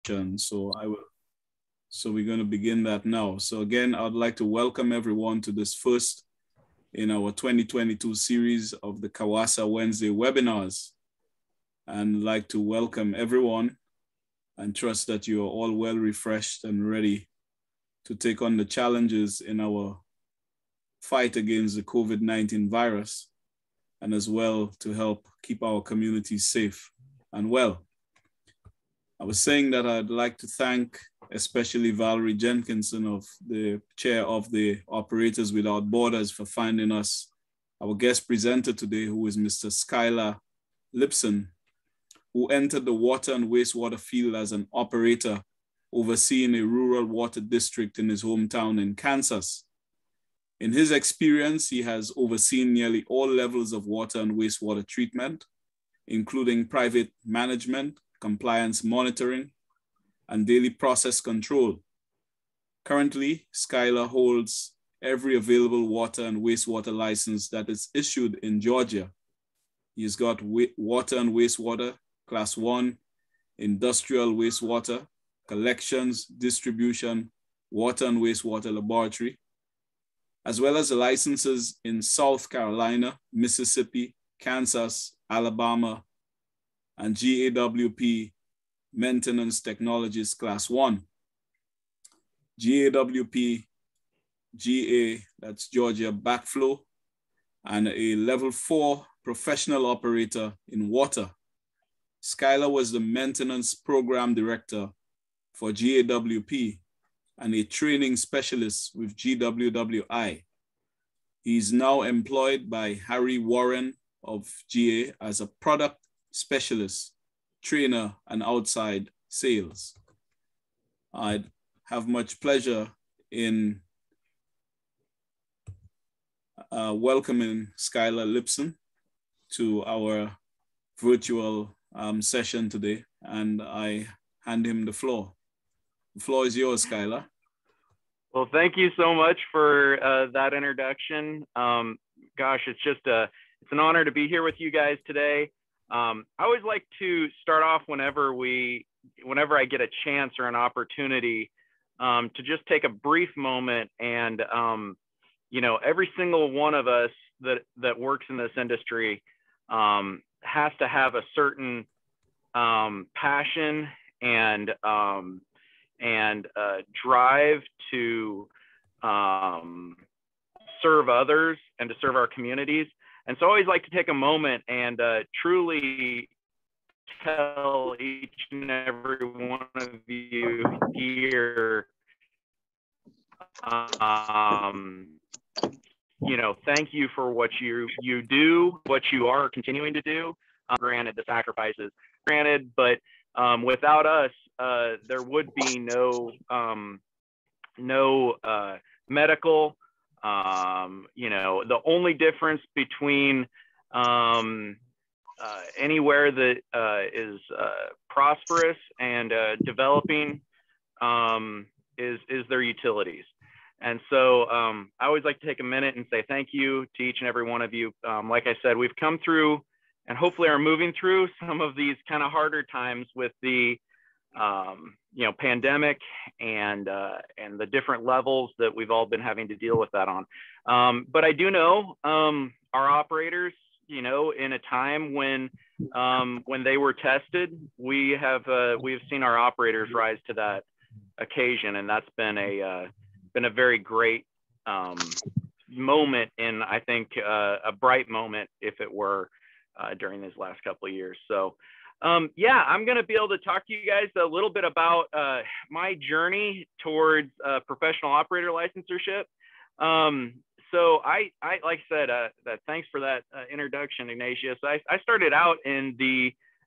So we're going to begin that now. So again, I'd like to welcome everyone to this first in our 2022 series of the CAWASA Wednesday webinars. And I'd like to welcome everyone and trust that you are all well refreshed and ready to take on the challenges in our fight against the COVID-19 virus, and as well to help keep our communities safe and well. I was saying that I'd like to thank especially Valerie Jenkinson, of the chair of the Operators Without Borders, for finding us our guest presenter today, who is Mr. Skylar Lipson, who entered the water and wastewater field as an operator, overseeing a rural water district in his hometown in Kansas. In his experience, he has overseen nearly all levels of water and wastewater treatment, including private management, compliance monitoring, and daily process control. Currently, Skylar holds every available water and wastewater license that is issued in Georgia. He's got water and wastewater, Class 1, industrial wastewater, collections, distribution, water and wastewater laboratory, as well as the licenses in South Carolina, Mississippi, Kansas, Alabama, and GAWP Maintenance Technologies Class 1. GAWP, GA, that's Georgia Backflow, and a level 4 professional operator in water. Skylar was the maintenance program director for GAWP and a training specialist with GWWI. He's now employed by Harry Warren of GA as a product specialist, trainer, and outside sales. I'd have much pleasure in welcoming Skylar Lipson to our virtual session today, and I hand him the floor. The floor is yours, Skylar. Well, thank you so much for that introduction. Gosh, it's an honor to be here with you guys today. I always like to start off whenever I get a chance or an opportunity to just take a brief moment and, every single one of us that works in this industry has to have a certain passion and drive to serve others and to serve our communities. And so I always like to take a moment and truly tell each and every one of you here, thank you for what you do, what you are continuing to do. Granted, the sacrifices, but without us, there would be no medical. The only difference between anywhere that is prosperous and developing is their utilities. And so I always like to take a minute and say thank you to each and every one of you. Like I said, we've come through and hopefully are moving through some of these kind of harder times with the pandemic and the different levels that we've all been having to deal with that on. But I do know our operators, in a time when they were tested, we have seen our operators rise to that occasion, and that's been a very great moment, and I think a bright moment, if it were, during these last couple of years. So. I'm going to be able to talk to you guys a little bit about my journey towards professional operator licensorship. So I like I said, thanks for that introduction, Ignatius. I started out in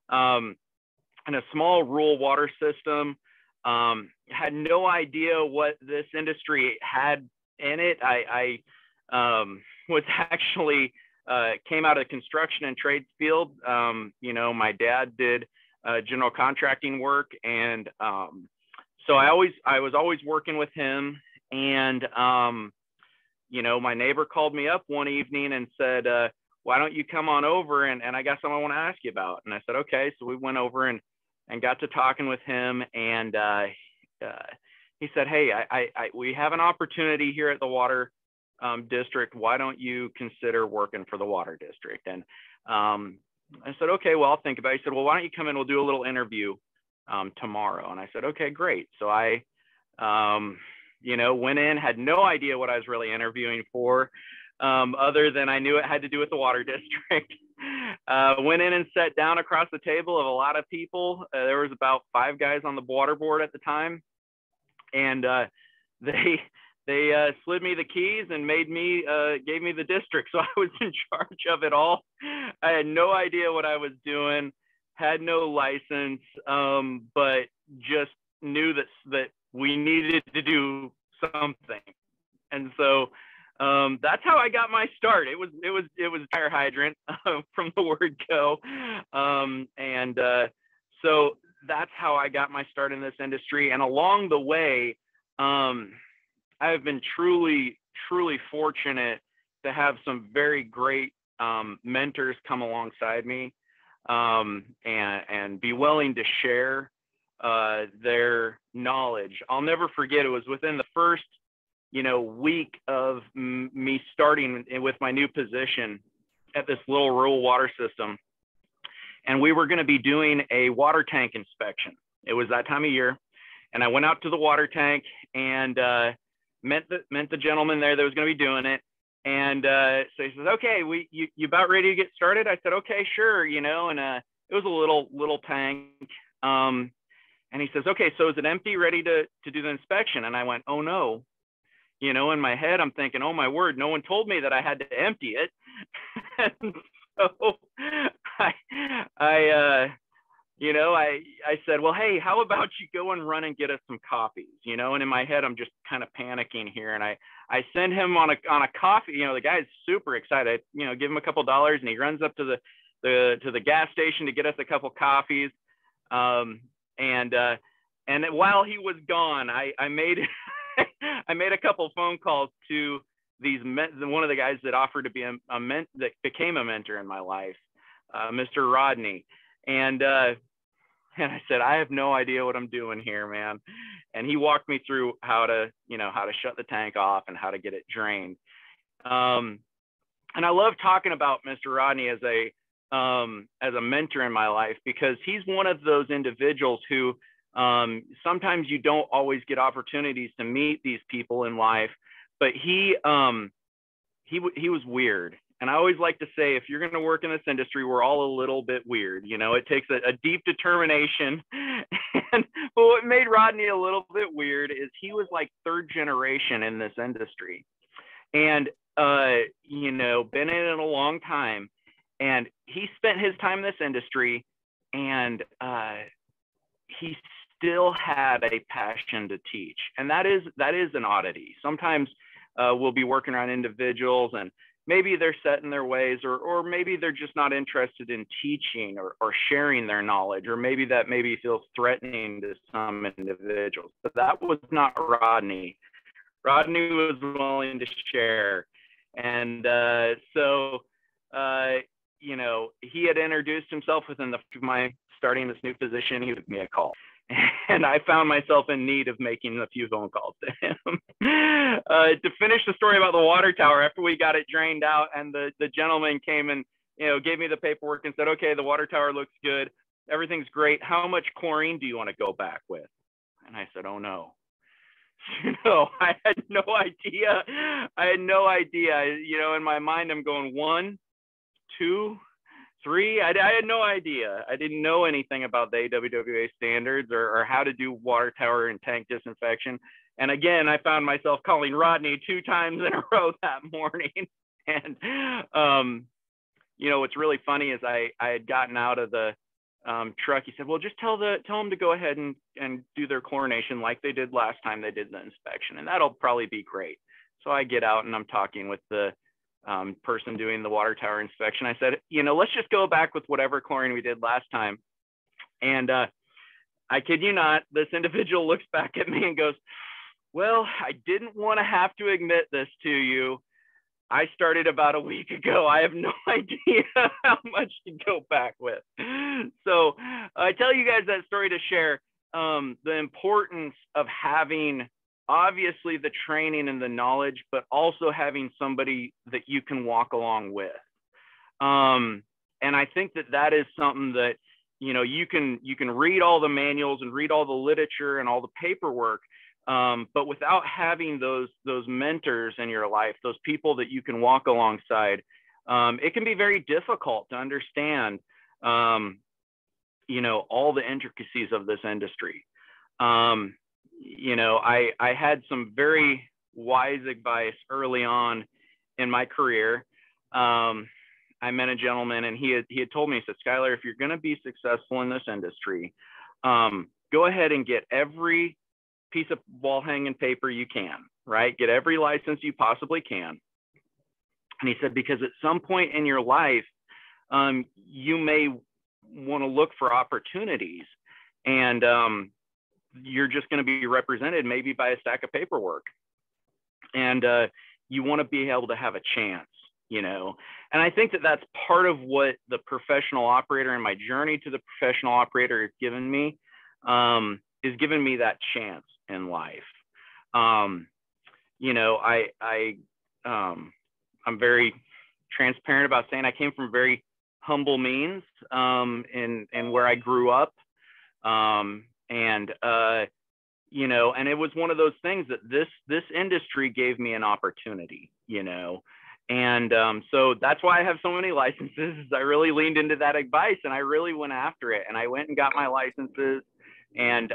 a small rural water system. Had no idea what this industry had in it. I was actually came out of the construction and trades field. My dad did general contracting work, and so I was always working with him. And my neighbor called me up one evening and said, "Why don't you come on over? And I got something I want to ask you about." And I said, "Okay." So we went over and and got to talking with him. And he said, hey, we have an opportunity here at the water district. Why don't you consider working for the water district? And I said, okay, well, I'll think about it. He said, well, why don't you come in? We'll do a little interview tomorrow. And I said, okay, great. So I, went in, had no idea what I was really interviewing for, other than I knew it had to do with the water district. Went in and sat down across the table of a lot of people. There was about 5 guys on the water board at the time. And they slid me the keys and gave me the district. So I was in charge of it all. I had no idea what I was doing, had no license, but just knew that we needed to do something. And so that's how I got my start. It was fire hydrant from the word go. So that's how I got my start in this industry. And along the way, I have been truly, truly fortunate to have some very great mentors come alongside me and be willing to share their knowledge. I'll never forget, it was within the first, week of me starting with my new position at this little rural water system. And we were going to be doing a water tank inspection. It was that time of year. And I went out to the water tank and met the gentleman there that was going to be doing it. And so he says, okay, you about ready to get started? I said, okay, sure. And it was a little tank. And he says, okay, so is it empty, ready to do the inspection? And I went, oh no. In my head, I'm thinking, oh my word, no one told me that I had to empty it. And so I said, well, hey, how about you go and run and get us some coffees, and in my head, I'm just kind of panicking here. And I send him on a coffee, the guy's super excited, give him a couple dollars, and he runs up to the gas station to get us a couple coffees. And while he was gone, I made a couple phone calls to one of the guys that offered to be that became a mentor in my life, Mr. Rodney. And I said, I have no idea what I'm doing here, man. And he walked me through how to shut the tank off and how to get it drained. And I love talking about Mr. Rodney as a mentor in my life, because he's one of those individuals who sometimes you don't always get opportunities to meet these people in life, but he was weird. And I always like to say, if you're going to work in this industry, we're all a little bit weird. It takes a deep determination. But what made Rodney a little bit weird is he was like 3rd generation in this industry, and been in it a long time. And he spent his time in this industry, and he still had a passion to teach. And that is an oddity. Sometimes we'll be working around individuals and maybe they're set in their ways, or maybe they're just not interested in teaching or sharing their knowledge, or maybe that feels threatening to some individuals. But that was not Rodney. Rodney was willing to share. And so he had introduced himself within my starting this new position. He gave me a call. And I found myself in need of making a few phone calls to him. To finish the story about the water tower, after we got it drained out and the gentleman came and gave me the paperwork and said, okay, the water tower looks good, everything's great, how much chlorine do you want to go back with? And I said, oh no. I had no idea. In my mind, I'm going 1, 2, 3. I had no idea. I didn't know anything about the AWWA standards or how to do water tower and tank disinfection. And again, I found myself calling Rodney 2 times in a row that morning. And what's really funny is I had gotten out of the truck. He said, well, just tell them to go ahead and do their chlorination like they did last time they did the inspection, and that'll probably be great. So I get out and I'm talking with the person doing the water tower inspection. I said, let's just go back with whatever chlorine we did last time. And I kid you not, this individual looks back at me and goes, well, I didn't want to have to admit this to you. I started about a week ago. I have no idea how much to go back with. So I tell you guys that story to share the importance of having obviously the training and the knowledge, but also having somebody that you can walk along with. And I think that that is something that, you know, you can read all the manuals and read all the literature and all the paperwork, but without having those mentors in your life, those people that you can walk alongside, it can be very difficult to understand, you know, all the intricacies of this industry. You know, I had some very wise advice early on in my career. I met a gentleman, and he had told me, he said, Skylar, if you're going to be successful in this industry, go ahead and get every piece of wall hanging paper you can, right? Get every license you possibly can. And he said, because at some point in your life, you may want to look for opportunities, and you're just going to be represented maybe by a stack of paperwork. And you want to be able to have a chance, you know? And I think that that's part of what the professional operator and my journey to the professional operator has given me, is giving me that chance in life. You know, I'm very transparent about saying I came from very humble means in where I grew up. You know, and it was one of those things that this industry gave me an opportunity, you know. And so that's why I have so many licenses. I really leaned into that advice, and I really went after it, and I went and got my licenses. And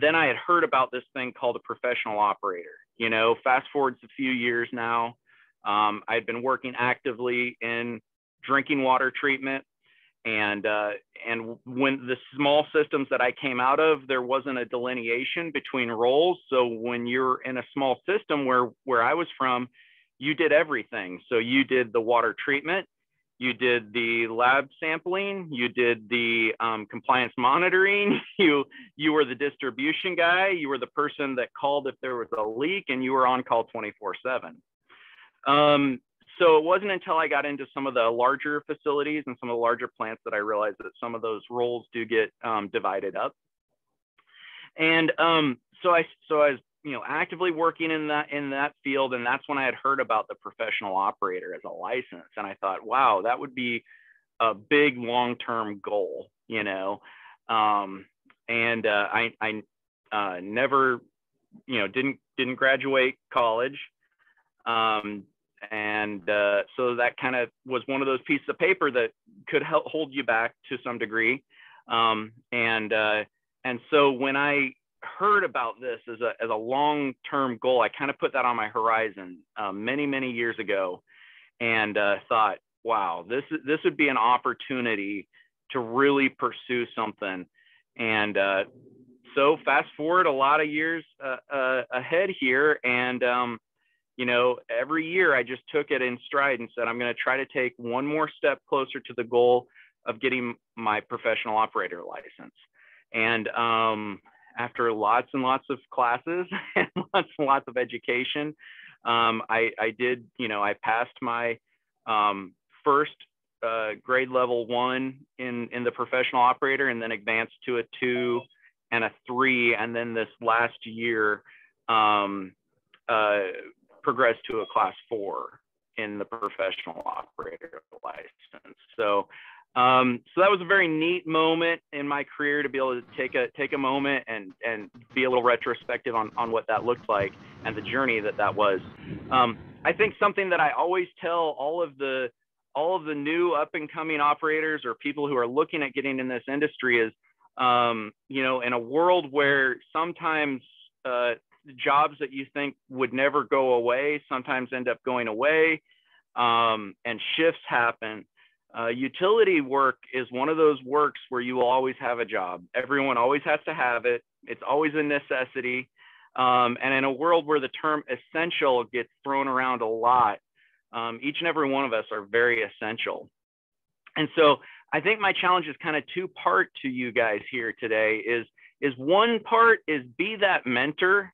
then I had heard about this thing called a professional operator. You know, fast forward a few years now, I'd been working actively in drinking water treatment. And when the small systems that I came out of, there wasn't a delineation between roles. So when you're in a small system where I was from, you did everything. So you did the water treatment, you did the lab sampling, you did the compliance monitoring, you were the distribution guy, you were the person that called if there was a leak, and you were on call 24/7. So it wasn't until I got into some of the larger facilities and some of the larger plants that I realized that some of those roles do get divided up. And so I was, you know, actively working in that field, and that's when I had heard about the professional operator as a license, and I thought, wow, that would be a big long-term goal, you know. I never, you know, didn't graduate college. So that kind of was one of those pieces of paper that could help hold you back to some degree. And so when I heard about this as a long-term goal, I kind of put that on my horizon many years ago, and thought, wow, this would be an opportunity to really pursue something. And so fast forward a lot of years ahead here, and you know, every year I just took it in stride and said, I'm going to try to take one more step closer to the goal of getting my professional operator license. And after lots and lots of classes and lots of education, I did, you know, I passed my first grade level 1 in the professional operator, and then advanced to a 2 and a 3. And then this last year, progressed to a class 4 in the professional operator license. So that was a very neat moment in my career to be able to take a moment and be a little retrospective on what that looked like and the journey that was. I think something that I always tell all of the new up and coming operators or people who are looking at getting in this industry is, you know, in a world where sometimes jobs that you think would never go away sometimes end up going away, and shifts happen. Utility work is one of those works where you will always have a job. Everyone always has to have it. It's always a necessity. And in a world where the term essential gets thrown around a lot, each and every one of us are very essential. And so I think my challenge is kind of two-part to you guys here today is one part is be that mentor,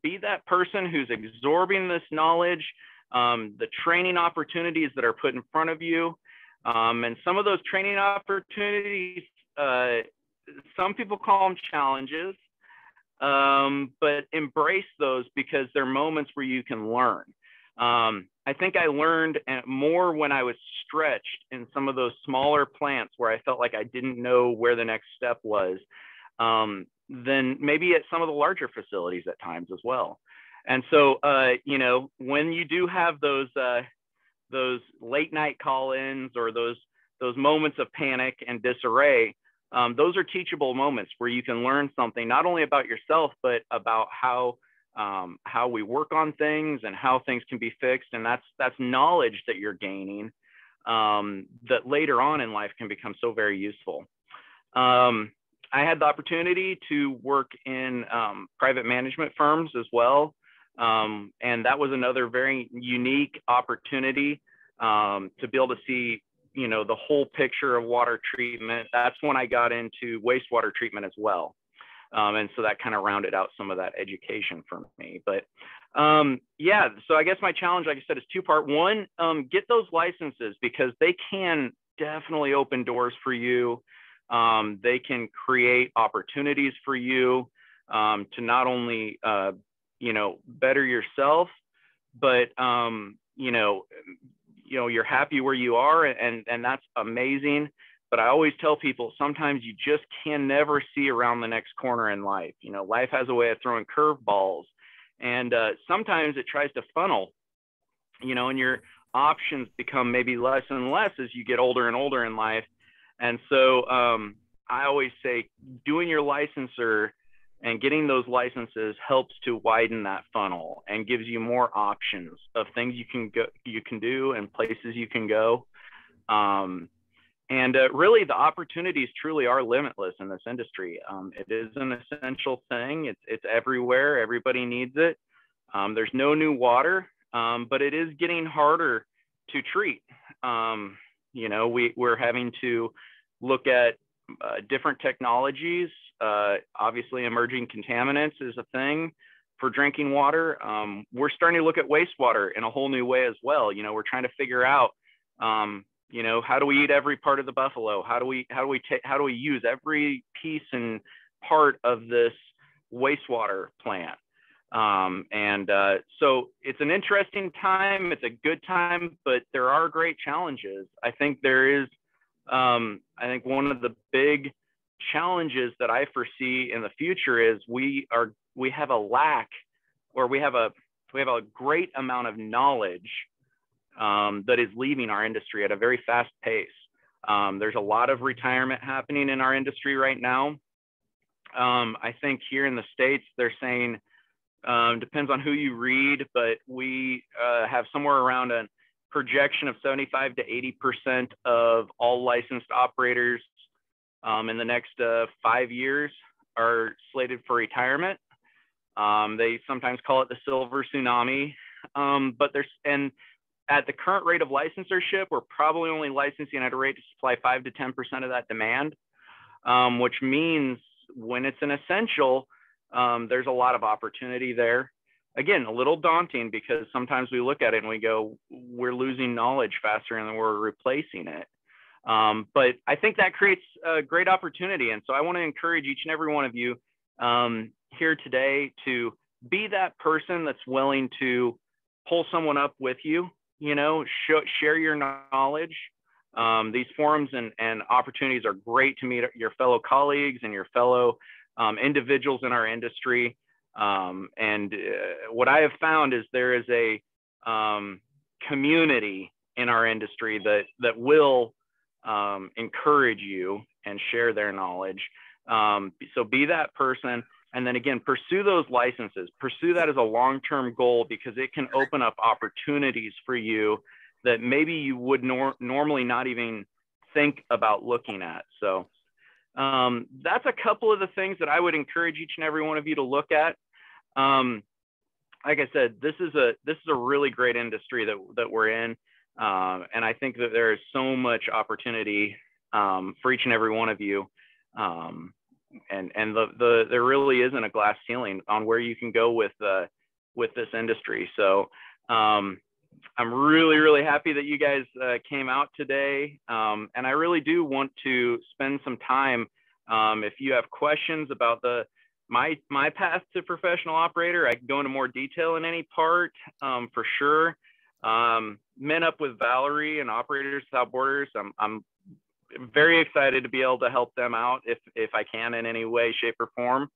be that person who's absorbing this knowledge, the training opportunities that are put in front of you. And some of those training opportunities, some people call them challenges, but embrace those because they're moments where you can learn. I think I learned more when I was stretched in some of those smaller plants where I felt like I didn't know where the next step was, than maybe at some of the larger facilities at times as well. And so, you know, when you do have those late night call-ins or those moments of panic and disarray, those are teachable moments where you can learn something not only about yourself, but about how we work on things and how things can be fixed. And that's knowledge that you're gaining that later on in life can become so very useful. I had the opportunity to work in private management firms as well. And that was another very unique opportunity to be able to see, you know, the whole picture of water treatment. That's when I got into wastewater treatment as well. And so that kind of rounded out some of that education for me. But yeah, so I guess my challenge, like I said, is two-part. One, get those licenses because they can definitely open doors for you. They can create opportunities for you to not only, you know, better yourself, but, you know, you're happy where you are and that's amazing. But I always tell people sometimes you just can never see around the next corner in life. You know, life has a way of throwing curveballs and sometimes it tries to funnel, you know, and your options become maybe less and less as you get older and older in life. And so I always say doing your licensure and getting those licenses helps to widen that funnel and gives you more options of things you can do and places you can go. And really the opportunities truly are limitless in this industry. It is an essential thing. It's everywhere. Everybody needs it. There's no new water, but it is getting harder to treat. You know, we're having to look at different technologies. Obviously emerging contaminants is a thing for drinking water. We're starting to look at wastewater in a whole new way as well. You know, we're trying to figure out, you know, how do we eat every part of the buffalo? How do we use every piece and part of this wastewater plant? So it's an interesting time. It's a good time, but there are great challenges. I think there is, I think one of the big challenges that I foresee in the future is we have a lack, or we have a great amount of knowledge that is leaving our industry at a very fast pace. There's a lot of retirement happening in our industry right now. I think here in the States, they're saying, depends on who you read, but we have somewhere around a projection of 75 to 80% of all licensed operators in the next 5 years are slated for retirement. They sometimes call it the silver tsunami, but at the current rate of licensorship, we're probably only licensing at a rate to supply 5 to 10% of that demand, which means when it's an essential, there's a lot of opportunity there. Again, a little daunting because sometimes we look at it and we go, we're losing knowledge faster than we're replacing it. But I think that creates a great opportunity. And so I want to encourage each and every one of you here today to be that person that's willing to pull someone up with you, you know, share your knowledge. These forums and opportunities are great to meet your fellow colleagues and your fellow individuals in our industry. What I have found is there is a community in our industry that will encourage you and share their knowledge. So be that person. And then again, pursue those licenses, pursue that as a long-term goal because it can open up opportunities for you that maybe you would normally not even think about looking at. So that's a couple of the things that I would encourage each and every one of you to look at. Like I said, this is a really great industry that we're in. And I think that there is so much opportunity for each and every one of you. And there really isn't a glass ceiling on where you can go with this industry. So I'm really, really happy that you guys came out today. And I really do want to spend some time. If you have questions about my path to professional operator, I can go into more detail in any part, for sure. Men Up with Valerie and Operators Without Borders, I'm very excited to be able to help them out if I can in any way, shape, or form.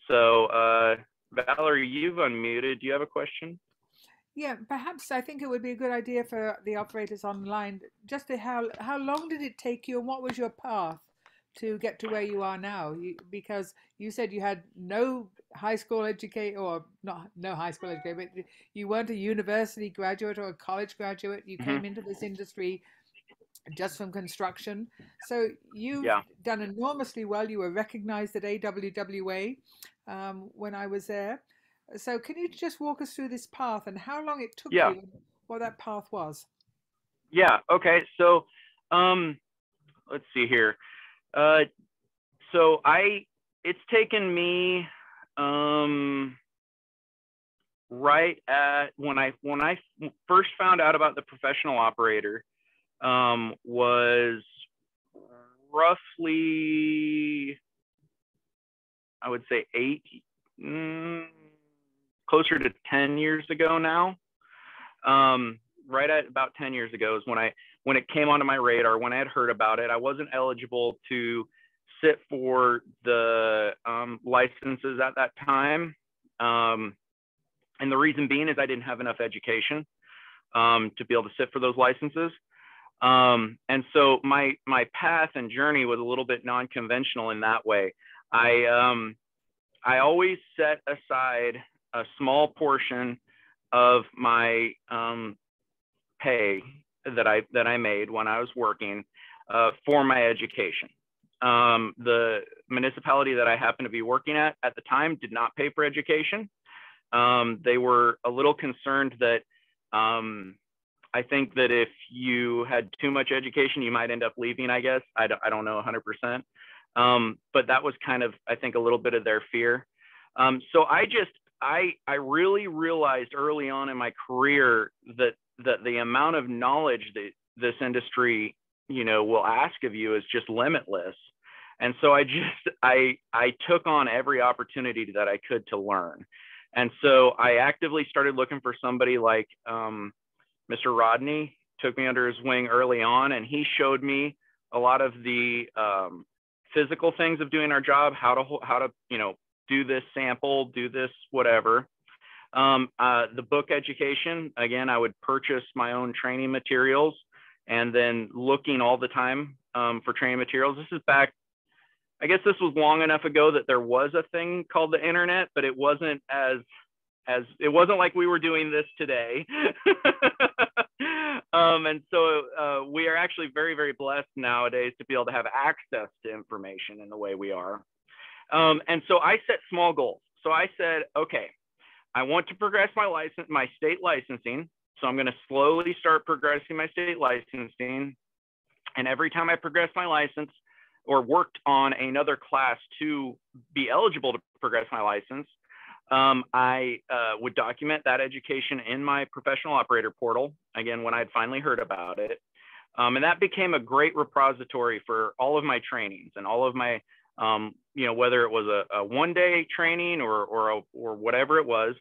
So Valerie, you've unmuted. Do you have a question? Yeah, perhaps I think it would be a good idea for the operators online just to how long did it take you and what was your path to get to where you are now? Because you said you had no high school education, or not no high school education, but you weren't a university graduate or a college graduate. You came into this industry just from construction. So you've done enormously well. You were recognized at AWWA when I was there. So can you just walk us through this path and how long it took you and what that path was? Yeah, okay. So let's see here. So it's taken me right at when I first found out about the professional operator, was roughly, I would say closer to 10 years ago now. Right at about 10 years ago is when it came onto my radar, when I had heard about it. I wasn't eligible to sit for the licenses at that time. And the reason being is I didn't have enough education to be able to sit for those licenses. And so my path and journey was a little bit non-conventional in that way. I always set aside a small portion of my pay that I made when I was working for my education. The municipality that I happened to be working at the time did not pay for education. They were a little concerned that I think that if you had too much education, you might end up leaving, I guess. I don't know 100%. But that was kind of, I think, a little bit of their fear. So I really realized early on in my career that the amount of knowledge that this industry, will ask of you is just limitless. And so I took on every opportunity that I could to learn. And so I actively started looking for somebody like Mr. Rodney. Took me under his wing early on, and he showed me a lot of the physical things of doing our job, how to do this sample, do this, whatever. The book education, again, I would purchase my own training materials and then looking all the time for training materials. This is back, I guess this was long enough ago that there was a thing called the internet, but it wasn't it wasn't like we were doing this today. And so we are actually very, very blessed nowadays to be able to have access to information in the way we are. And so I set small goals. So I said, okay, I want to progress my state licensing. So I'm going to slowly start progressing my state licensing. And every time I progress my license or worked on another class to be eligible to progress my license, I would document that education in my professional operator portal, again, when I'd finally heard about it. And that became a great repository for all of my trainings and all of my, whether it was a one-day training or whatever it was.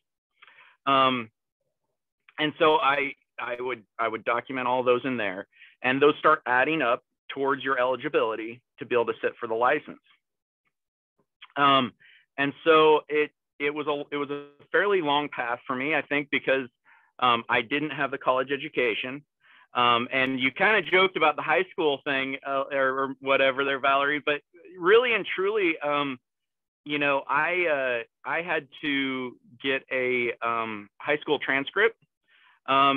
And so I would document all those in there, and those start adding up towards your eligibility to be able to sit for the license. And so it was a fairly long path for me, I think, because I didn't have the college education. And you kind of joked about the high school thing or whatever there, Valerie, but really and truly, I had to get a high school transcript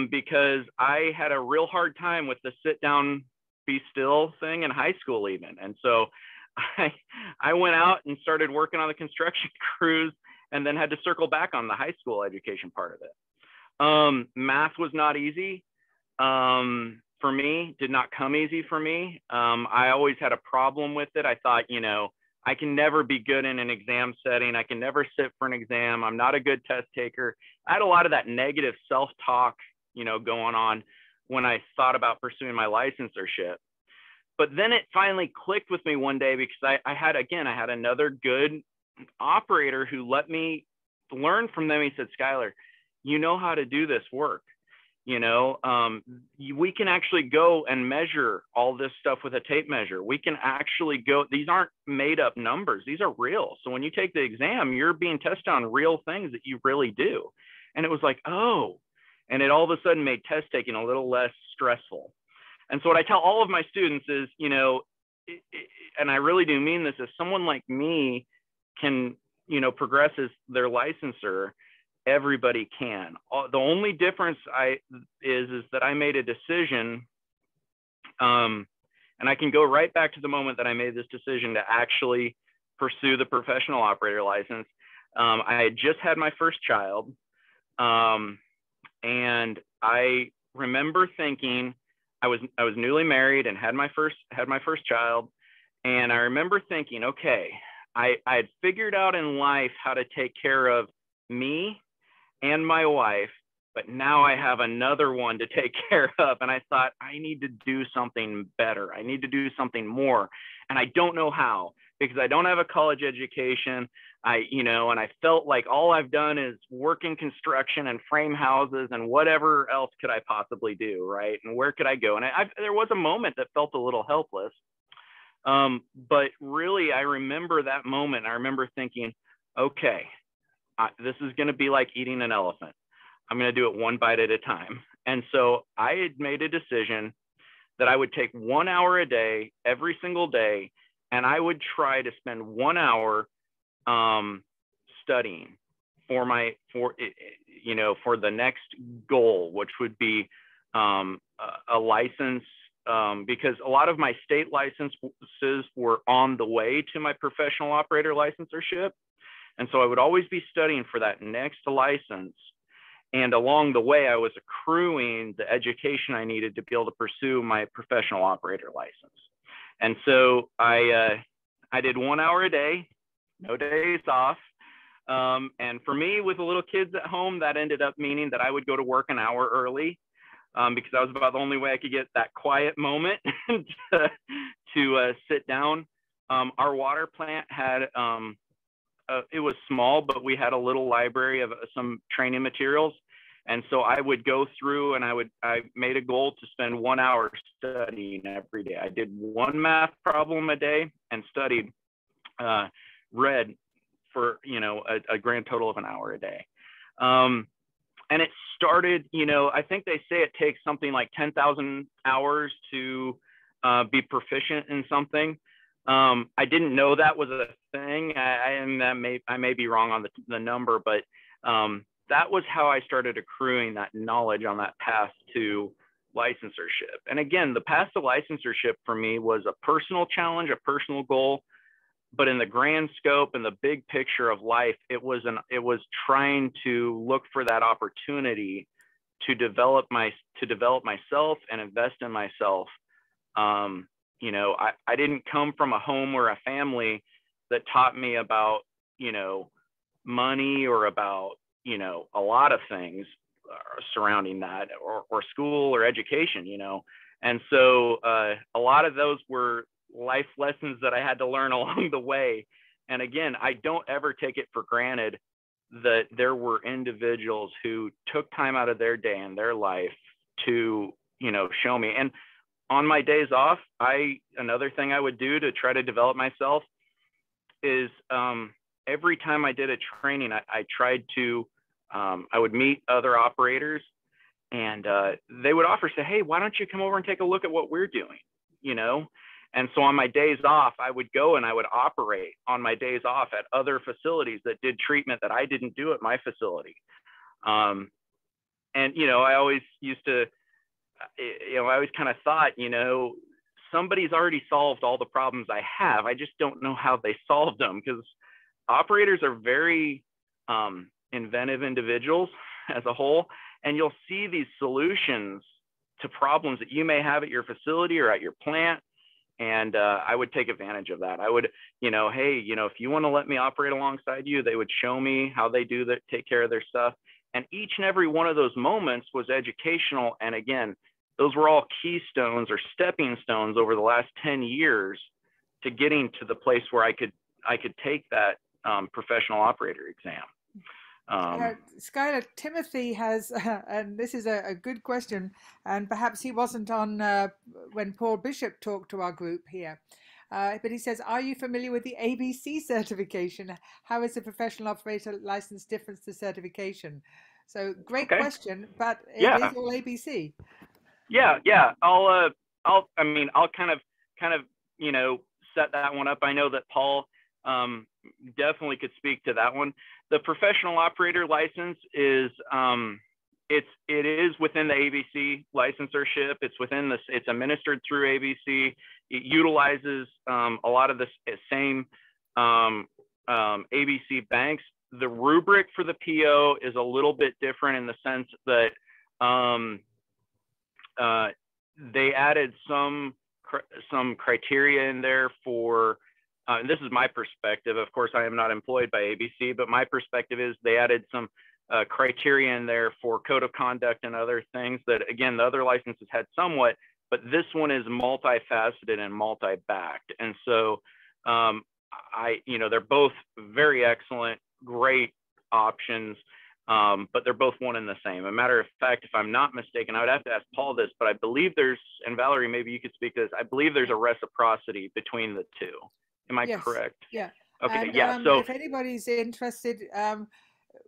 because I had a real hard time with the sit down, be still thing in high school even. And so I went out and started working on the construction crews and then had to circle back on the high school education part of it. Math was not easy for me, did not come easy for me. I always had a problem with it. I thought, I can never be good in an exam setting. I can never sit for an exam. I'm not a good test taker. I had a lot of that negative self-talk, going on when I thought about pursuing my licensureship. But then it finally clicked with me one day, because I had another good operator who let me learn from them. He said, Skylar, you know how to do this work. We can actually go and measure all this stuff with a tape measure. We can actually go, these aren't made up numbers. These are real. So when you take the exam, you're being tested on real things that you really do. And it was like, oh, and it all of a sudden made test taking a little less stressful. And so what I tell all of my students is, and I really do mean this, if someone like me can, progress as their licensor, everybody can. The only difference is that I made a decision, and I can go right back to the moment that I made this decision to actually pursue the professional operator license. I had just had my first child, and I remember thinking, I was newly married and had my first child, and I remember thinking, okay, I had figured out in life how to take care of me and my wife, but now I have another one to take care of. And I thought, I need to do something better. I need to do something more. And I don't know how, because I don't have a college education. And I felt like all I've done is work in construction and frame houses, and whatever else could I possibly do, right? And where could I go? And there was a moment that felt a little helpless. But really, I remember that moment. I remember thinking, okay, this is going to be like eating an elephant. I'm going to do it one bite at a time. And so I had made a decision that I would take 1 hour a day, every single day, and I would try to spend 1 hour studying for the next goal, which would be a license, because a lot of my state licenses were on the way to my professional operator licensureship. And so I would always be studying for that next license. And along the way, I was accruing the education I needed to be able to pursue my professional operator license. And so I did 1 hour a day, no days off. And for me, with the little kids at home, that ended up meaning that I would go to work an hour early, because that was about the only way I could get that quiet moment to sit down. Our water plant had, it was small, but we had a little library of some training materials. And so I would go through, and I made a goal to spend 1 hour studying every day. I did one math problem a day and studied, read for, a grand total of an hour a day. And it started, I think they say it takes something like 10,000 hours to be proficient in something. I didn't know that was a thing. I may be wrong on the number, but that was how I started accruing that knowledge on that path to licensureship. And again, the path to licensureship for me was a personal challenge, a personal goal, but in the grand scope and the big picture of life, it was trying to look for that opportunity to develop myself and invest in myself. I didn't come from a home or a family that taught me about, money or about, a lot of things surrounding that, or school or education, And so a lot of those were life lessons that I had to learn along the way. And again, I don't ever take it for granted that there were individuals who took time out of their day and their life to, show me. And on my days off, another thing I would do to try to develop myself is every time I did a training, I tried to, I would meet other operators, and they would offer, say, hey, why don't you come over and take a look at what we're doing, And so on my days off, I would go and I would operate on my days off at other facilities that did treatment that I didn't do at my facility. And, I always used to, I always kind of thought, somebody's already solved all the problems I have. I just don't know how they solved them, because operators are very inventive individuals as a whole. And you'll see these solutions to problems that you may have at your facility or at your plant. And I would take advantage of that. I would, hey, if you want to let me operate alongside you, they would show me how they take care of their stuff. And each and every one of those moments was educational. And again, those were all keystones or stepping stones over the last 10 years to getting to the place where I could take that professional operator exam. Skylar, Timothy has, and this is a good question, and perhaps he wasn't on when Paul Bishop talked to our group here. But he says, are you familiar with the ABC certification? How is a professional operator license different to certification? So great question, but it is all ABC. Yeah. I'll kind of, set that one up. I know that Paul definitely could speak to that one. The professional operator license is, it is within the ABC licensureship. It's administered through ABC. It utilizes a lot of the same ABC banks. The rubric for the PO is a little bit different in the sense that they added some criteria in there for, and this is my perspective. Of course, I am not employed by ABC, but my perspective is they added some criteria in there for code of conduct and other things that, again, the other licenses had somewhat, but this one is multifaceted and multi-backed. And so they're both very excellent, great options, but they're both one and the same. A matter of fact, if I'm not mistaken, I would have to ask Paul this, but I believe and Valerie, maybe you could speak to this. I believe there's a reciprocity between the two. Am I correct? Yeah. Okay. And, so if anybody's interested,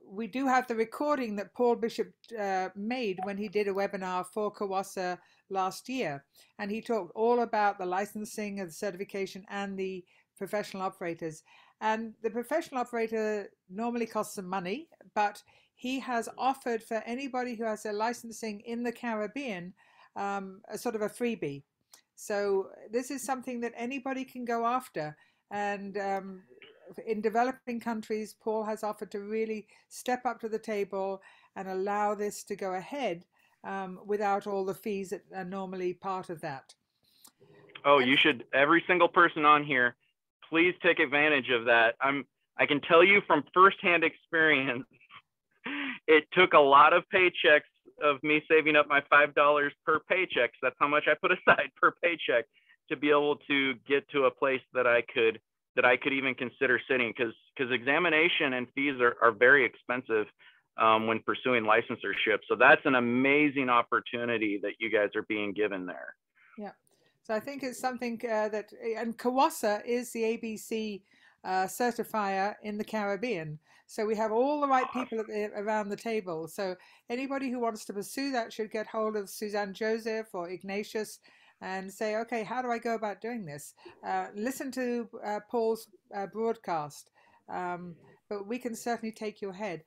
we do have the recording that Paul Bishop made when he did a webinar for CAWASA last year. And he talked all about the licensing and the certification and the professional operators. And the professional operator normally costs some money, but he has offered for anybody who has their licensing in the Caribbean a sort of a freebie. So this is something that anybody can go after. And in developing countries, Paul has offered to really step up to the table and allow this to go ahead without all the fees that are normally part of that. Oh, you should, every single person on here, please take advantage of that. I can tell you from firsthand experience, it took a lot of paychecks of me saving up my $5 per paycheck. So that's how much I put aside per paycheck to be able to get to a place that I could even consider sitting, because examination and fees are very expensive when pursuing licensureship. So that's an amazing opportunity that you guys are being given there. Yeah. So I think it's something and CAWASA is the ABC certifier in the Caribbean. So we have all the right people around the table. So anybody who wants to pursue that should get hold of Suzanne Joseph or Ignatius and say, okay, how do I go about doing this? Listen to Paul's broadcast, but we can certainly take your head.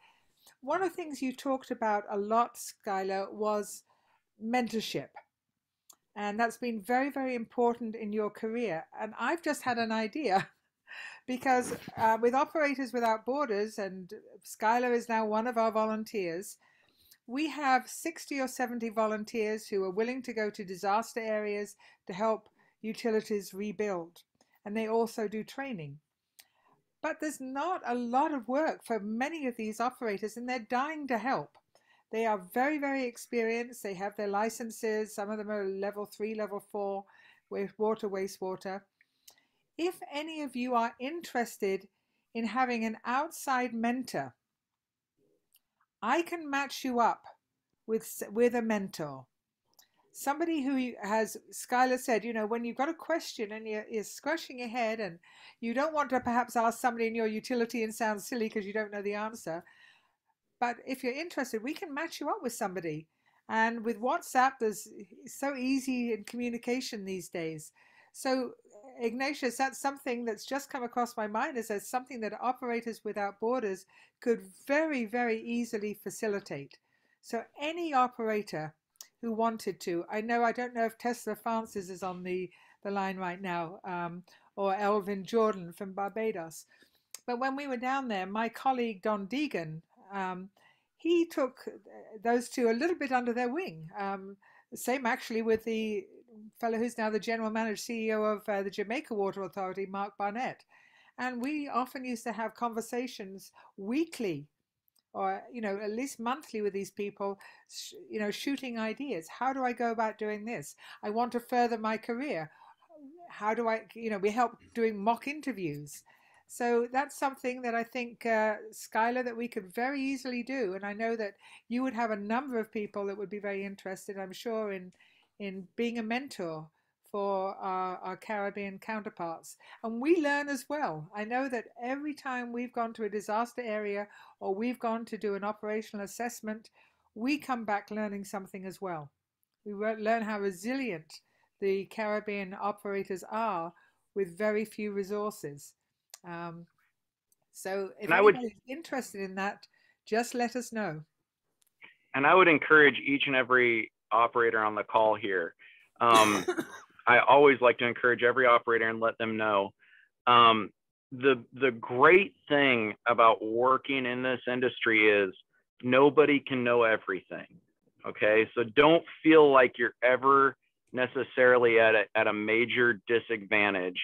One of the things you talked about a lot, Skylar, was mentorship. And that's been very, very important in your career. And I've just had an idea because with Operators Without Borders, and Skylar is now one of our volunteers, we have 60 or 70 volunteers who are willing to go to disaster areas to help utilities rebuild. And they also do training. But there's not a lot of work for many of these operators, and they're dying to help. They are very, very experienced. They have their licenses. Some of them are level 3, level 4 with water, wastewater. If any of you are interested in having an outside mentor, I can match you up with a mentor. Somebody who has, Skylar said, when you've got a question and you're scratching your head and you don't want to perhaps ask somebody in your utility and sound silly because you don't know the answer. But if you're interested, we can match you up with somebody. And with WhatsApp, it's so easy in communication these days. So Ignatius, that's something that's just come across my mind as something that Operators Without Borders could very, very easily facilitate. So any operator who wanted to, I don't know if Tesla Francis is on the line right now, or Elvin Jordan from Barbados. But when we were down there, my colleague Don Deegan, he took those two a little bit under their wing. Same actually with the fellow who's now the general manager, CEO of the Jamaica Water Authority, Mark Barnett. And we often used to have conversations weekly or, at least monthly with these people, shooting ideas. How do I go about doing this? I want to further my career. How do I, we help doing mock interviews. So that's something that I think, Skylar, that we could very easily do. And I know that you would have a number of people that would be very interested, I'm sure, in being a mentor for our Caribbean counterparts. And we learn as well. I know that every time we've gone to a disaster area or we've gone to do an operational assessment, we come back learning something as well. We learn how resilient the Caribbean operators are with very few resources. So if anybody's interested in that, just let us know. And I would encourage each and every operator on the call here. I always like to encourage every operator and let them know. The great thing about working in this industry is nobody can know everything. Okay, so don't feel like you're ever necessarily at a major disadvantage.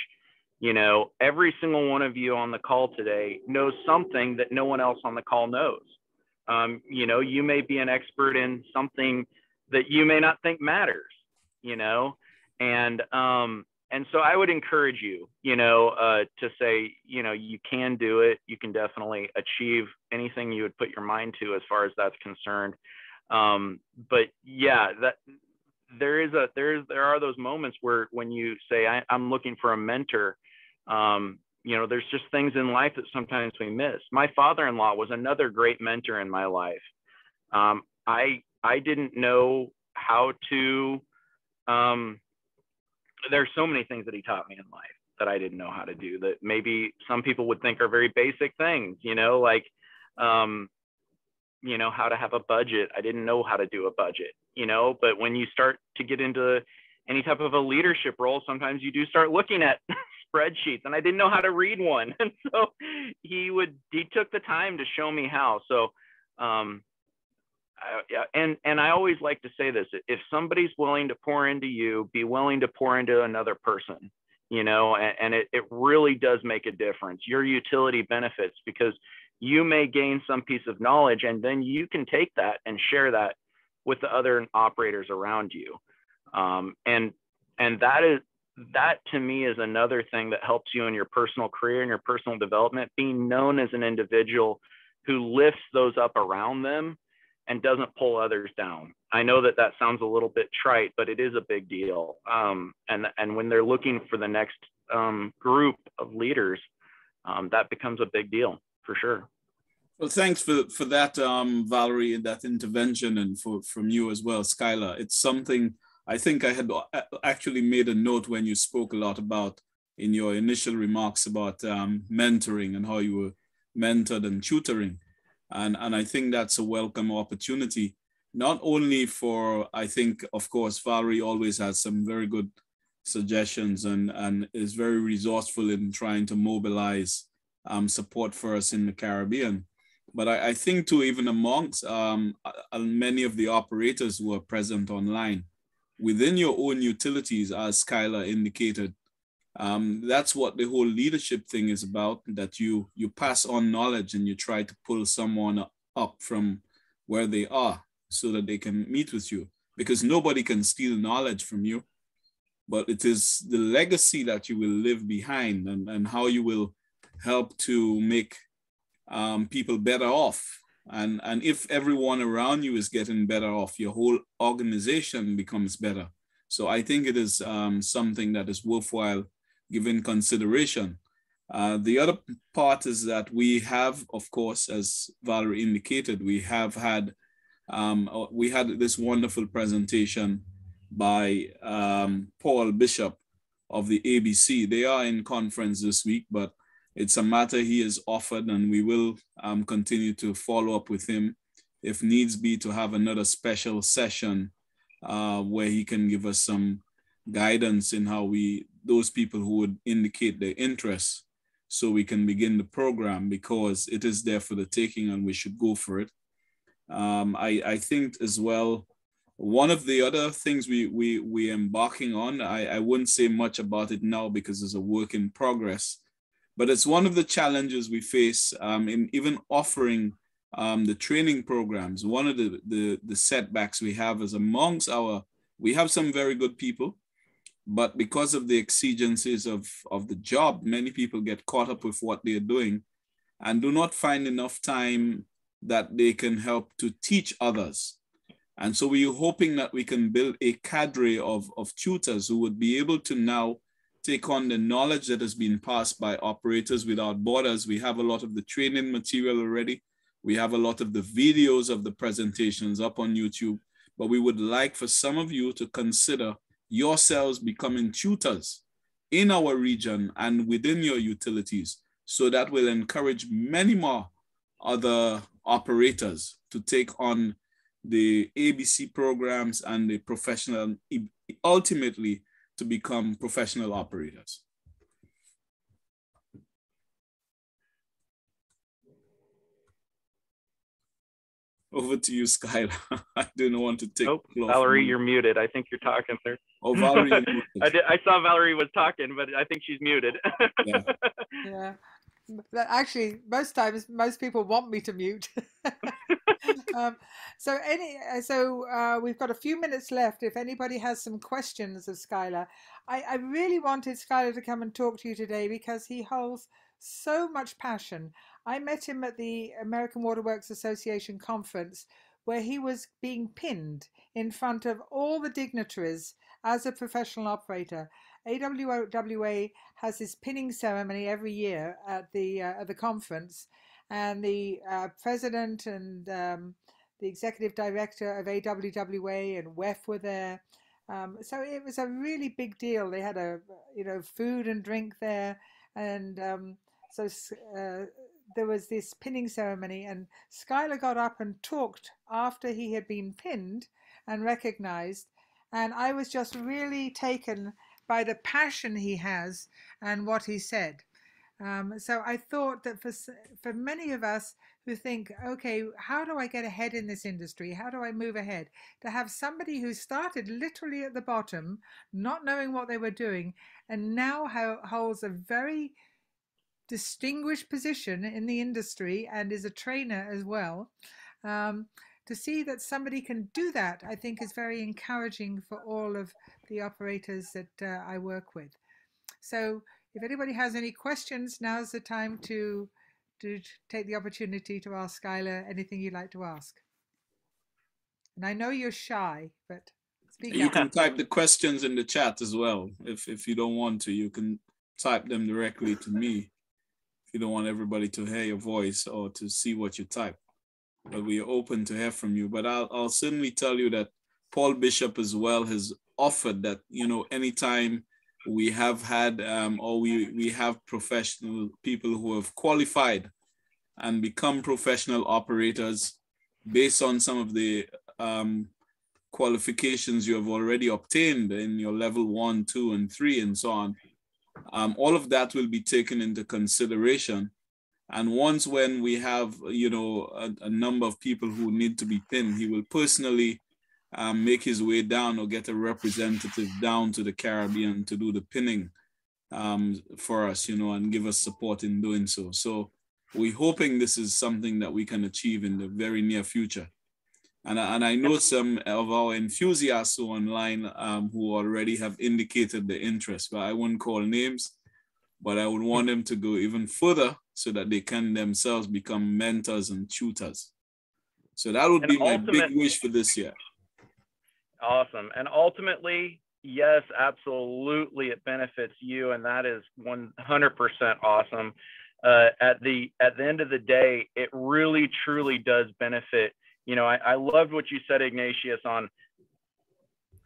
Every single one of you on the call today knows something that no one else on the call knows. You may be an expert in something that you may not think matters, and so I would encourage you, to say, you can do it. You can definitely achieve anything you would put your mind to as far as that's concerned. But yeah, there are those moments where when you say, I'm looking for a mentor, there's just things in life that sometimes we miss. My father-in-law was another great mentor in my life. I didn't know how to, there's so many things that he taught me in life that I didn't know how to do that maybe some people would think are very basic things, like, how to have a budget. I didn't know how to do a budget, but when you start to get into any type of a leadership role, sometimes you do start looking at spreadsheets, and I didn't know how to read one. And so he took the time to show me how. So, and I always like to say this: if somebody's willing to pour into you, be willing to pour into another person, and it really does make a difference. Your utility benefits because you may gain some piece of knowledge, and then you can take that and share that with the other operators around you. And that to me is another thing that helps you in your personal career and your personal development, being known as an individual who lifts those up around them and doesn't pull others down. I know that sounds a little bit trite, but it is a big deal. And when they're looking for the next group of leaders, that becomes a big deal for sure. Well, thanks for that, Valerie, and that intervention, and from you as well, Skylar. It's something I think I had actually made a note when you spoke a lot about in your initial remarks about mentoring and how you were mentored and tutoring. And I think that's a welcome opportunity, not only for, I think, of course, Valerie always has some very good suggestions and is very resourceful in trying to mobilize support for us in the Caribbean. But I think too, even amongst many of the operators who are present online, within your own utilities, as Skylar indicated, that's what the whole leadership thing is about, that you pass on knowledge and you try to pull someone up from where they are so that they can meet with you, because nobody can steal knowledge from you, but it is the legacy that you will leave behind and how you will help to make people better off. And if everyone around you is getting better off, your whole organization becomes better. So I think it is something that is worthwhile giving consideration. The other part is that we have, of course, as Valerie indicated, we had this wonderful presentation by Paul Bishop of the ABC. They are in conference this week, but it's a matter he has offered, and we will continue to follow up with him if needs be to have another special session where he can give us some guidance in how those people who would indicate their interest, so we can begin the program, because it is there for the taking and we should go for it. I think as well, one of the other things we embarking on, I wouldn't say much about it now because it's a work in progress, but it's one of the challenges we face in even offering the training programs, one of the setbacks we have is we have some very good people, but because of the exigencies of the job, many people get caught up with what they're doing and do not find enough time that they can help to teach others. And so we're hoping that we can build a cadre of tutors who would be able to now take on the knowledge that has been passed by Operators Without Borders. We have a lot of the training material already. We have a lot of the videos of the presentations up on YouTube, but we would like for some of you to consider yourselves becoming tutors in our region and within your utilities. So that will encourage many more other operators to take on the ABC programs and the professional, ultimately to become professional operators. Over to you, Skylar. I didn't want to take. Nope, Valerie, you're muted. I think you're talking, sir. Oh, Valerie. I saw Valerie was talking, but I think she's muted. Yeah. Yeah. Actually, most times, most people want me to mute. So we've got a few minutes left. If anybody has some questions of Skylar, I really wanted Skylar to come and talk to you today because he holds so much passion. I met him at the American Waterworks Association conference where he was being pinned in front of all the dignitaries as a professional operator. AWWA has this pinning ceremony every year at the conference, and the president and the executive director of AWWA and WEF were there. So it was a really big deal. They had food and drink there, and there was this pinning ceremony, and Skylar got up and talked after he had been pinned and recognized, and I was just really taken by the passion he has and what he said. So I thought that for many of us who think, okay, how do I get ahead in this industry? How do I move ahead? To have somebody who started literally at the bottom, not knowing what they were doing, and now holds a very distinguished position in the industry and is a trainer as well. To see that somebody can do that, I think, is very encouraging for all of the operators that I work with. So if anybody has any questions, now's the time to take the opportunity to ask Skylar anything you'd like to ask. And I know you're shy, but speak you up. can type the questions in the chat as well. If you don't want to, you can type them directly to me. If you don't want everybody to hear your voice or to see what you type. But we are open to hear from you. But I'll certainly tell you that Paul Bishop as well has offered that, anytime we have had or we have professional people who have qualified and become professional operators based on some of the qualifications you have already obtained in your level 1, 2, and 3 and so on. All of that will be taken into consideration. And once when we have, a number of people who need to be pinned, he will personally make his way down or get a representative down to the Caribbean to do the pinning for us, and give us support in doing so. So we're hoping this is something that we can achieve in the very near future. And I know some of our enthusiasts online who already have indicated the interest, but I wouldn't call names, but I would want them to go even further so that they can themselves become mentors and tutors. So that would be my big wish for this year. Awesome. And ultimately, yes, absolutely, it benefits you, and that is 100% awesome. At the end of the day, it really, truly does benefit. I loved what you said, Ignatius, on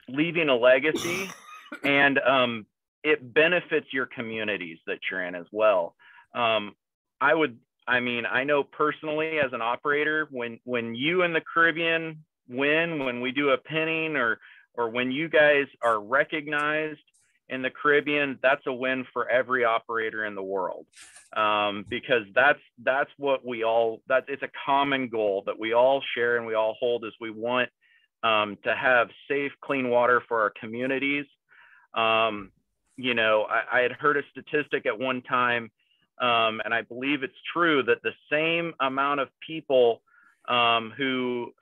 leaving a legacy, and it benefits your communities that you're in as well. I know personally as an operator, when you in the Caribbean win, when we do a pinning, or when you guys are recognized in the Caribbean, that's a win for every operator in the world, because that's what it's a common goal that we all share and we all hold, is we want to have safe, clean water for our communities. I had heard a statistic at one time, and I believe it's true, that the same amount of people who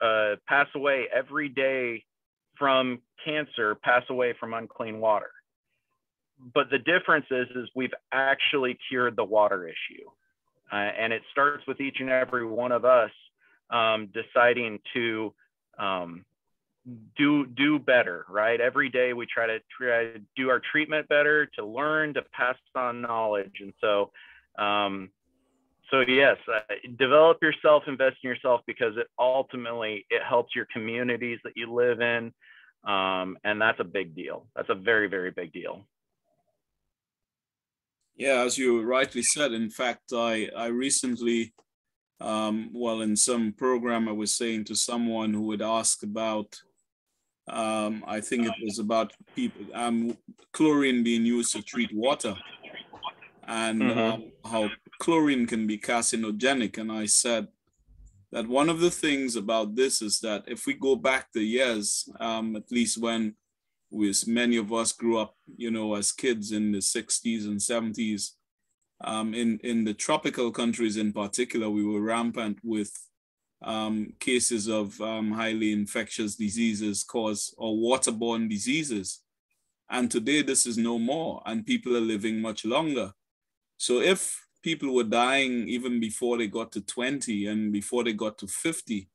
pass away every day from cancer, pass away from unclean water. But the difference is we've actually cured the water issue. And it starts with each and every one of us deciding to do better, right? Every day we try to do our treatment better, to learn, to pass on knowledge. And so, so yes, develop yourself, invest in yourself, because it ultimately, it helps your communities that you live in. And that's a big deal. That's a very, very big deal. Yeah, as you rightly said, in fact, I recently, well, in some program, I was saying to someone who would ask about, I think it was about people, chlorine being used to treat water, and how chlorine can be carcinogenic. And I said that one of the things about this is that if we go back the years, at least when many of us grew up, as kids in the 60s and 70s, in the tropical countries in particular, we were rampant with cases of highly infectious diseases or waterborne diseases. And today this is no more, and people are living much longer. So if people were dying even before they got to 20 and before they got to 50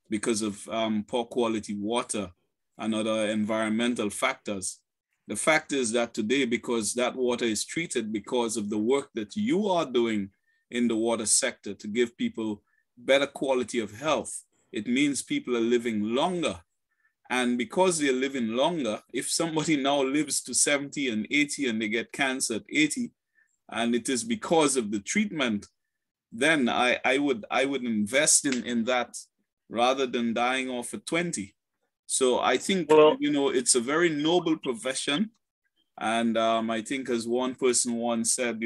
because of poor quality water and other environmental factors, the fact is that today, because that water is treated because of the work that you are doing in the water sector to give people better quality of health, it means people are living longer. And because they're living longer, if somebody now lives to 70 and 80 and they get cancer at 80, and it is because of the treatment, then I would invest in that rather than dying off at 20. So I think, it's a very noble profession. And I think, as one person once said,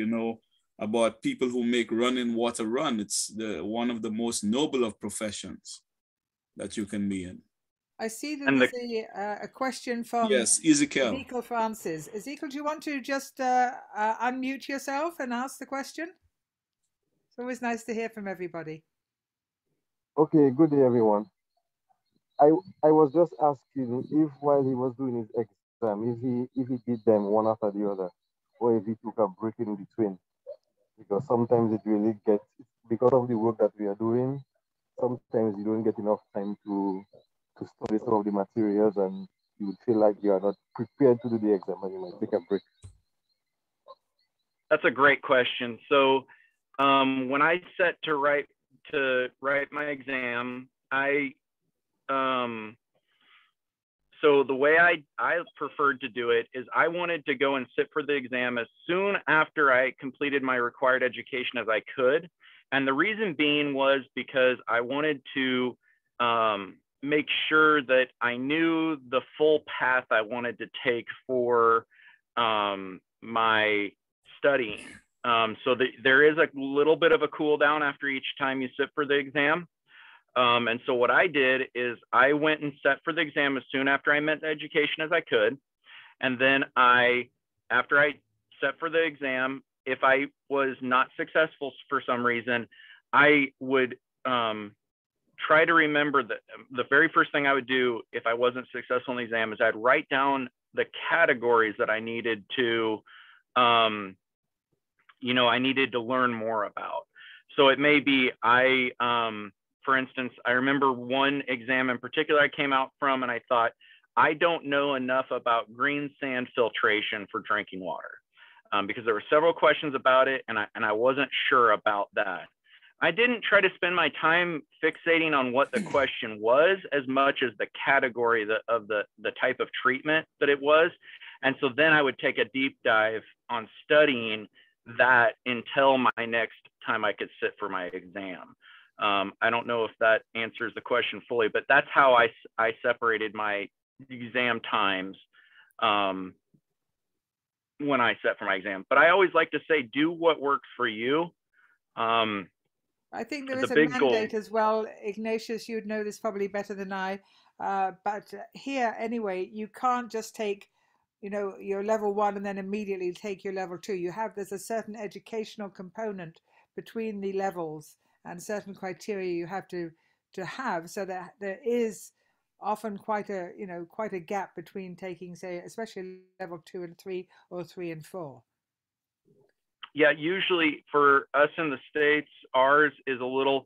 about people who make running water run, it's one of the most noble of professions that you can be in. I see there's a question from Ezekiel Francis. Ezekiel, do you want to just unmute yourself and ask the question? It's always nice to hear from everybody. Okay, good day, everyone. I was just asking if while he was doing his exam, if he did them one after the other, or if he took a break in between, because sometimes it really gets, because of the work that we are doing, sometimes you don't get enough time to study some of the materials, and you would feel like you are not prepared to do the exam, and you might take a break. That's a great question. So when I set to write my exam, so the way I preferred to do it is I wanted to go and sit for the exam as soon after I completed my required education as I could. And the reason being was because I wanted to make sure that I knew the full path I wanted to take for my studying. So there is a little bit of a cool down after each time you sit for the exam. And so what I did is I went and sat for the exam as soon after I met the education as I could. And then after I sat for the exam, if I was not successful for some reason, I would try to remember that the very first thing I would do if I wasn't successful in the exam is I'd write down the categories that I needed to, I needed to learn more about. So it may be for instance, I remember one exam in particular I came out from, and I thought, I don't know enough about green sand filtration for drinking water, because there were several questions about it, and I wasn't sure about that. I didn't try to spend my time fixating on what the question was as much as the category of the type of treatment that it was. And so then I would take a deep dive on studying that until my next time I could sit for my exam. I don't know if that answers the question fully, but that's how I separated my exam times when I set for my exam. But I always like to say, do what works for you. I think there is a mandate as well. Ignatius, you'd know this probably better than I. But here, anyway, you can't just take, your level 1 and then immediately take your level 2. There's a certain educational component between the levels and certain criteria you have to to have, so that there is often quite a quite a gap between taking, say, especially level 2 and 3 or 3 and 4. Yeah, usually for us in the States, ours is a little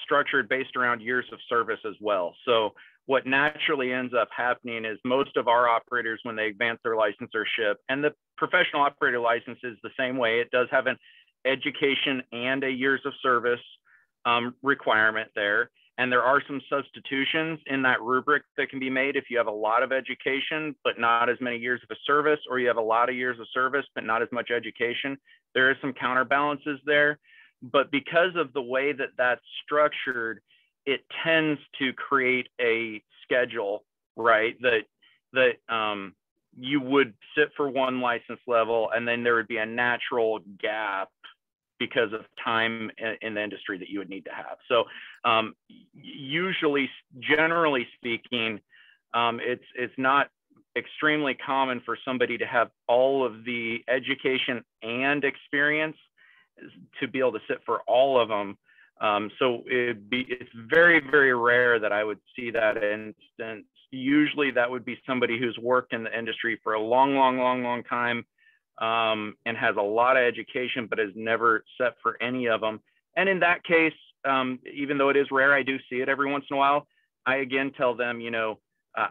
structured based around years of service as well. So what naturally ends up happening is most of our operators, when they advance their licensureship, and the professional operator license is the same way, it does have an education and a years of service requirement there. And there are some substitutions in that rubric that can be made if you have a lot of education, but not as many years of a service, or you have a lot of years of service, but not as much education. There is some counterbalances there. But because of the way that that's structured, it tends to create a schedule, right? That you would sit for one license level, and then there would be a natural gap because of time in the industry that you would need to have. So usually, generally speaking, it's not extremely common for somebody to have all of the education and experience to be able to sit for all of them. So it's very, very rare that I would see that instance. Usually that would be somebody who's worked in the industry for a long time, and has a lot of education, but has never set for any of them. And in that case, even though it is rare, I do see it every once in a while. I again tell them,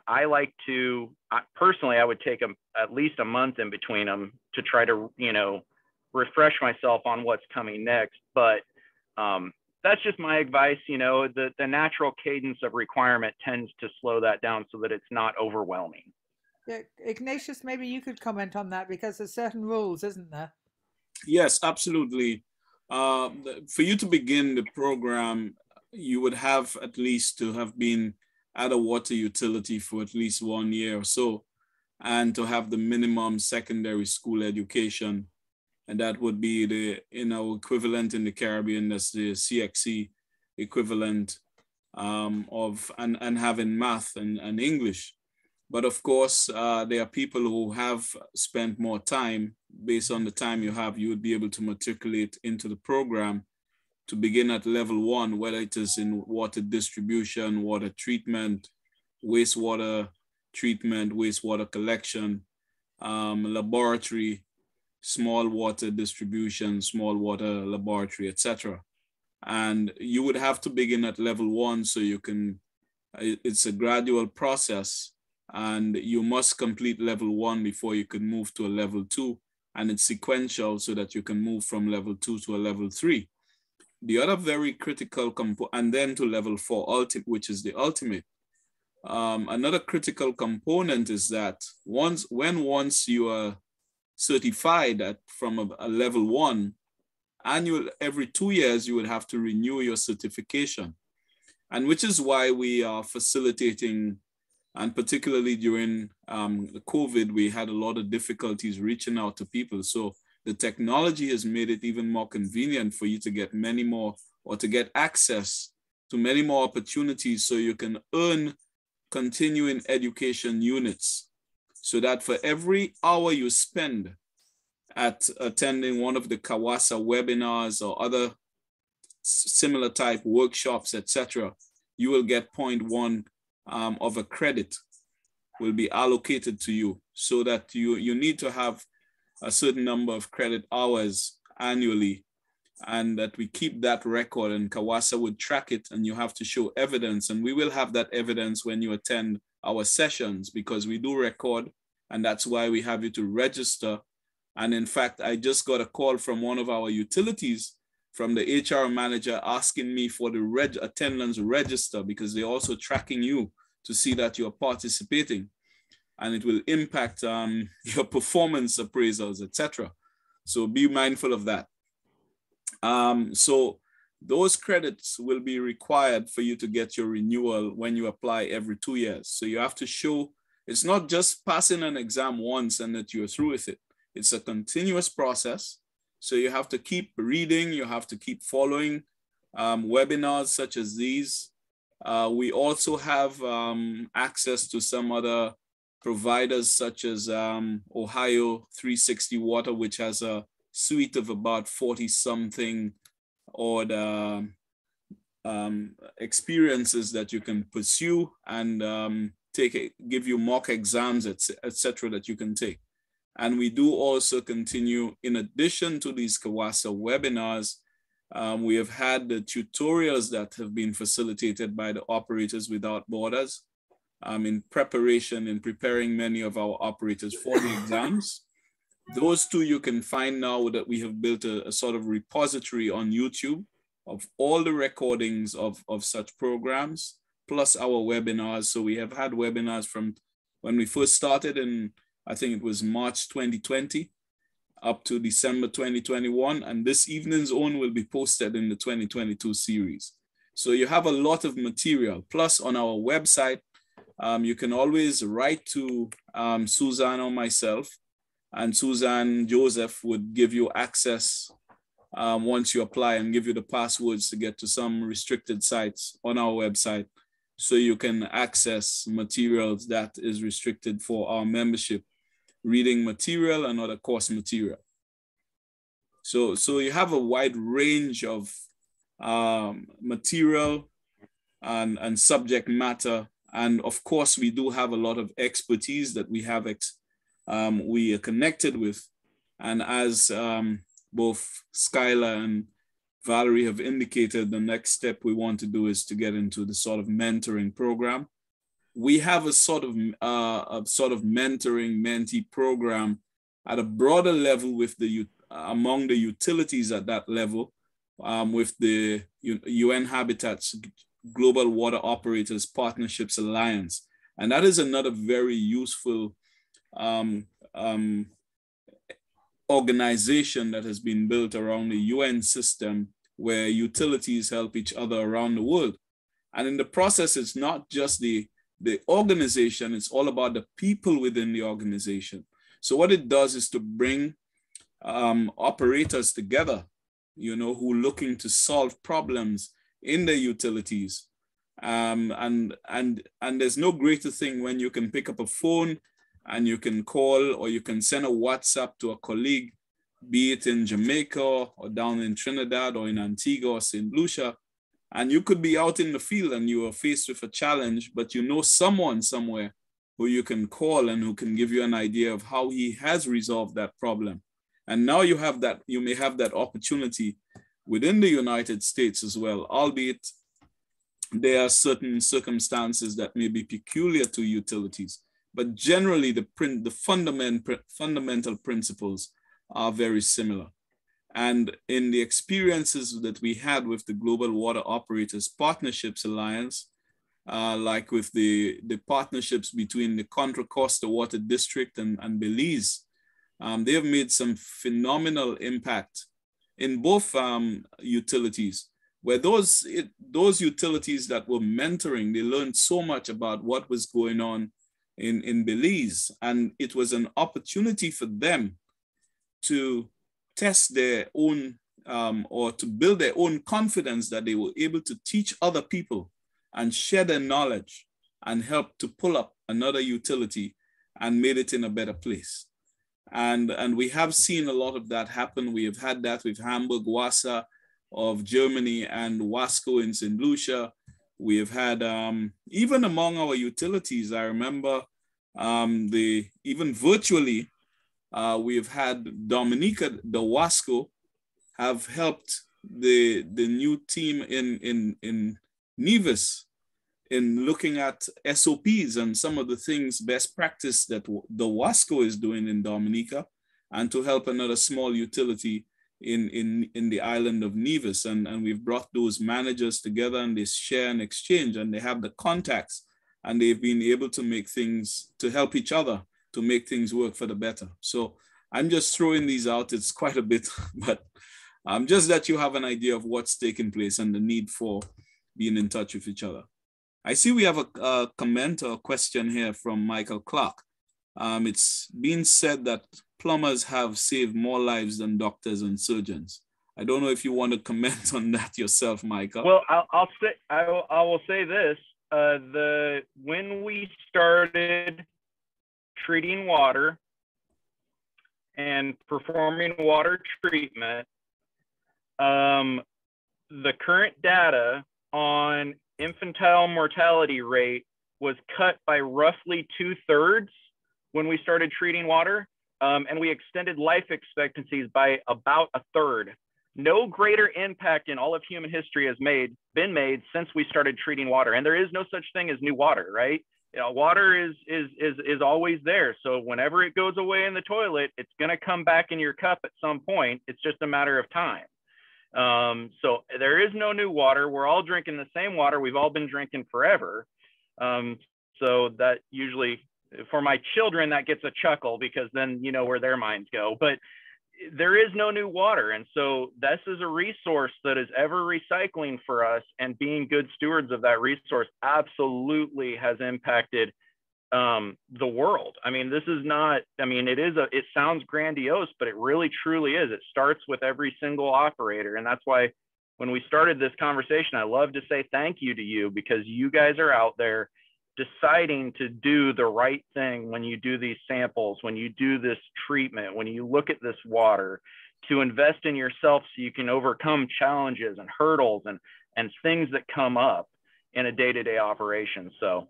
I like to, personally, I would take at least a month in between them to try to, refresh myself on what's coming next. But that's just my advice. The natural cadence of requirement tends to slow that down so that it's not overwhelming. Yeah, Ignatius, maybe you could comment on that, because there's certain rules, isn't there? Yes, absolutely. For you to begin the program, you would have at least to have been at a water utility for at least 1 year or so, and to have the minimum secondary school education. And that would be the equivalent in the Caribbean, that's the CXC equivalent and having math and English. But of course, there are people who have spent more time. Based on the time you have, you would be able to matriculate into the program to begin at level 1, whether it is in water distribution, water treatment, wastewater treatment, wastewater collection, laboratory, small water distribution, small water laboratory, etc. And you would have to begin at level 1 so you can, it's a gradual process, and you must complete level 1 before you can move to a level 2, and it's sequential so that you can move from level 2 to a level 3. The other very critical component, and then to level 4, which is the ultimate. Another critical component is that once you are certified from a level 1, every 2 years you would have to renew your certification, and which is why we are facilitating. And particularly during the COVID, we had a lot of difficulties reaching out to people. So the technology has made it even more convenient for you to get many more, or to get access to many more opportunities, so you can earn continuing education units. So that for every hour you spend at attending one of the CAWASA webinars or other similar type workshops, etc., you will get 0.1 of a credit will be allocated to you, so that you need to have a certain number of credit hours annually, and that we keep that record, and CAWASA would track it, and you have to show evidence, and we will have that evidence when you attend our sessions, because we do record, and that's why we have you to register. And in fact, I just got a call from one of our utilities, from the HR manager, asking me for the attendance register, because they're also tracking you to see that you're participating, and it will impact your performance appraisals, etc. So be mindful of that. So those credits will be required for you to get your renewal when you apply every 2 years. So you have to show, it's not just passing an exam once and that you're through with it. It's a continuous process. So you have to keep reading, you have to keep following webinars such as these. We also have access to some other providers such as Ohio 360 Water, which has a suite of about 40 something odd experiences that you can pursue and give you mock exams, etc. that you can take. And we do also continue, in addition to these CAWASA webinars, we have had the tutorials that have been facilitated by the Operators Without Borders in preparing many of our operators for the exams. Those two you can find now that we have built a sort of repository on YouTube of all the recordings of such programs, plus our webinars. So we have had webinars from when we first started in, I think it was March 2020, up to December 2021. And this evening's own will be posted in the 2022 series. So you have a lot of material. Plus on our website, you can always write to Suzanne or myself, and Suzanne Joseph would give you access once you apply and give you the passwords to get to some restricted sites on our website, so you can access materials that is restricted for our membership, reading material and other course material. So you have a wide range of material and subject matter. And of course, we do have a lot of expertise that we have we are connected with. And as both Skylar and Valerie have indicated, the next step we want to do is to get into the sort of mentoring program. We have a sort of mentoring mentee program at a broader level with among the utilities at that level, with the UN Habitat's Global Water Operators Partnerships Alliance. And that is another very useful organization that has been built around the UN system, where utilities help each other around the world. And in the process, it's not just the organization, it's all about the people within the organization. So what it does is to bring operators together, who are looking to solve problems in the utilities. And there's no greater thing when you can pick up a phone and you can call, or you can send a WhatsApp to a colleague, be it in Jamaica or down in Trinidad or in Antigua or St. Lucia. And you could be out in the field and you are faced with a challenge, but you know someone somewhere who you can call and who can give you an idea of how he has resolved that problem. And now you may have that opportunity within the United States as well, albeit there are certain circumstances that may be peculiar to utilities. But generally, the fundamental principles are very similar. And in the experiences that we had with the Global Water Operators Partnerships Alliance, like with the partnerships between the Contra Costa Water District and Belize, they have made some phenomenal impact in both utilities, where those utilities that were mentoring, they learned so much about what was going on in Belize. And it was an opportunity for them to test their own or to build their own confidence that they were able to teach other people and share their knowledge and help to pull up another utility and made it in a better place. And we have seen a lot of that happen. We have had that with Hamburg WASA of Germany and Wasco in St. Lucia. We have had, even among our utilities, I remember even virtually, we have had Dominica, the Wasco, have helped the new team in Nevis in looking at SOPs and some of the things, best practice that the Wasco is doing in Dominica, and to help another small utility in the island of Nevis. And we've brought those managers together and they share and exchange and they have the contacts and they've been able to make things, to help each other, to make things work for the better. So I'm just throwing these out. It's quite a bit, but just that you have an idea of what's taking place and the need for being in touch with each other. I see we have a comment or a question here from Michael Clark. It's been said that plumbers have saved more lives than doctors and surgeons. I don't know if you want to comment on that yourself, Michael. Well, I will say this: when we started treating water and performing water treatment, the current data on infantile mortality rate was cut by roughly 2/3 when we started treating water. And we extended life expectancies by about 1/3. No greater impact in all of human history has been made since we started treating water. And there is no such thing as new water, right? You know, water is always there. So whenever it goes away in the toilet, it's going to come back in your cup at some point. It's just a matter of time. So there is no new water. We're all drinking the same water we've all been drinking forever. So that usually, for my children, that gets a chuckle, because then you know where their minds go. But there is no new water. And so this is a resource that is ever recycling for us, and being good stewards of that resource absolutely has impacted the world. I mean, this is not, I mean, it sounds grandiose, but it really truly is. It starts with every single operator. And that's why when we started this conversation, I love to say thank you to you, because you guys are out there deciding to do the right thing when you do these samples, when you do this treatment, when you look at this water, to invest in yourself so you can overcome challenges and hurdles and things that come up in a day-to-day operation. So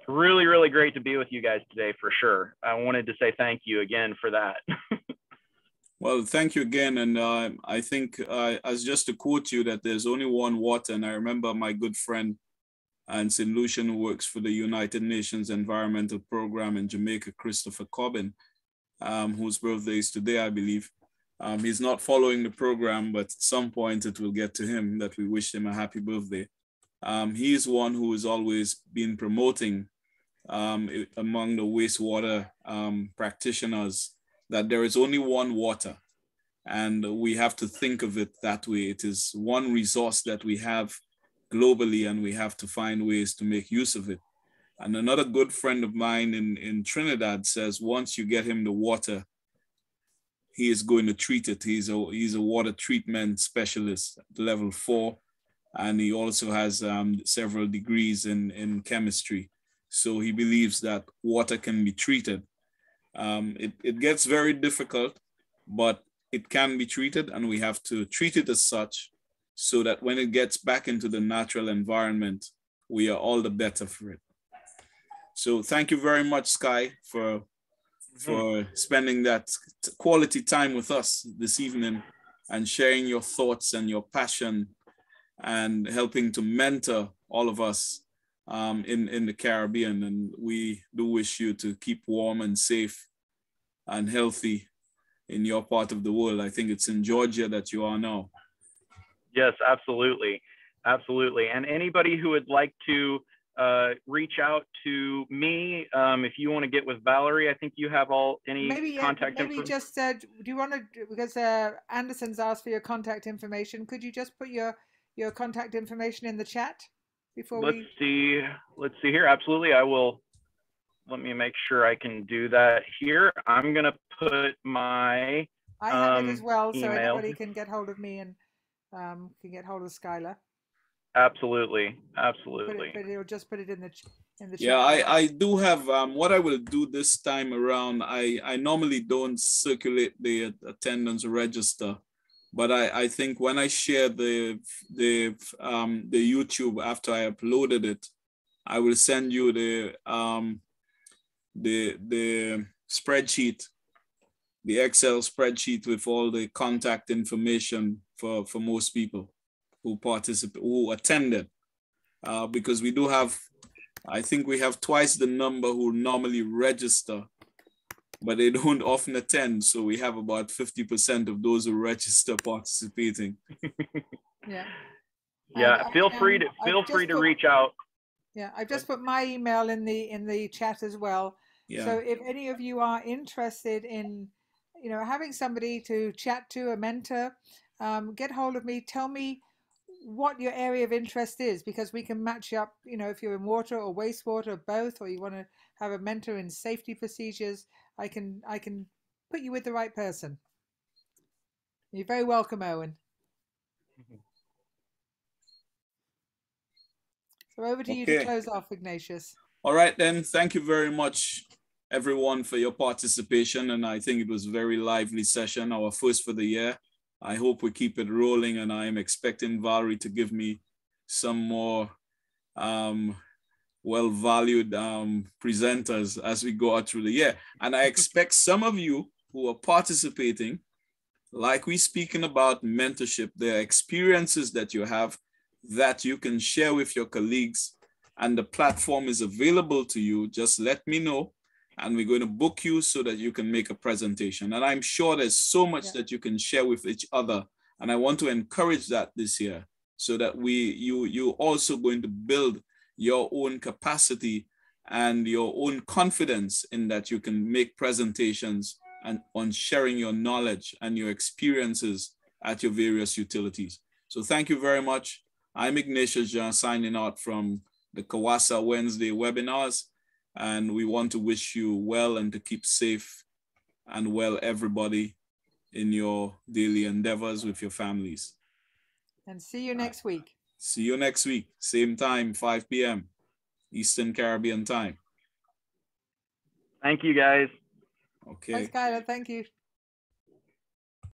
really, really great to be with you guys today, for sure. I wanted to say thank you again for that. Well, thank you again. And I think as just to quote you, that there's only one water. And I remember my good friend and St. Lucian, who works for the United Nations Environmental Program in Jamaica, Christopher Cobbin, whose birthday is today, I believe. He's not following the program, but at some point it will get to him, that we wish him a happy birthday. He is one who has always been promoting among the wastewater practitioners that there is only one water, and we have to think of it that way. It is one resource that we have globally, and we have to find ways to make use of it. And another good friend of mine in Trinidad says, once you get him the water, he is going to treat it. He's a water treatment specialist at level 4, and he also has several degrees in chemistry. So he believes that water can be treated. It gets very difficult, but it can be treated, and we have to treat it as such, so that when it gets back into the natural environment, we are all the better for it. So thank you very much, Sky, for spending that quality time with us this evening, and sharing your thoughts and your passion, and helping to mentor all of us in the Caribbean. And we do wish you to keep warm and safe and healthy in your part of the world. I think it's in Georgia that you are now. Yes, absolutely. Absolutely. And anybody who would like to reach out to me, if you want to get with Valerie, I think you have any contact information. Maybe just, do you want to, because Anderson's asked for your contact information, could you just put your contact information in the chat before Let's see here. Absolutely. I will. Let me make sure I can do that here. I'm going to put my I have it as well, email. So anybody can get hold of me and can get hold of Skylar. Absolutely. Absolutely. But he'll just put it in the chat. Yeah, I do have, what I will do this time around, I normally don't circulate the attendance register, but I think when I share the YouTube after I uploaded it, I will send you the spreadsheet, the Excel spreadsheet with all the contact information for most people who attended, because we do have, I think we have twice the number who normally register, but they don't often attend. So we have about 50% of those who register participating. Yeah. Yeah. Feel free to reach out. Yeah, I've just put my email in the chat as well. Yeah. So if any of you are interested in, having somebody to chat to, a mentor, get hold of me. Tell me what your area of interest is, because we can match you up. If you're in water or wastewater or both, or you want to have a mentor in safety procedures, I can put you with the right person. You're very welcome, Owen. So over to you to close off, Ignatius. All right, then. Thank you very much, everyone, for your participation. And I think it was a very lively session, our first for the year. I hope we keep it rolling, and I am expecting Valerie to give me some more well-valued presenters as we go out through the year. And I expect some of you who are participating, like we speaking about mentorship, there are experiences that you have that you can share with your colleagues, and the platform is available to you. Just let me know, and we're going to book you so that you can make a presentation. And I'm sure there's so much that you can share with each other. And I want to encourage that this year, so that you're also going to build your own capacity and your own confidence in that you can make presentations and on sharing your knowledge and your experiences at your various utilities. So thank you very much. I'm Ignatius Jean, signing out from the CAWASA Wednesday webinars, and we want to wish you well and to keep safe and well, everybody, in your daily endeavors with your families. And see you next week. See you next week, same time, 5 p.m. Eastern Caribbean time. Thank you, guys. Okay. Bye, Skylar. Thank you.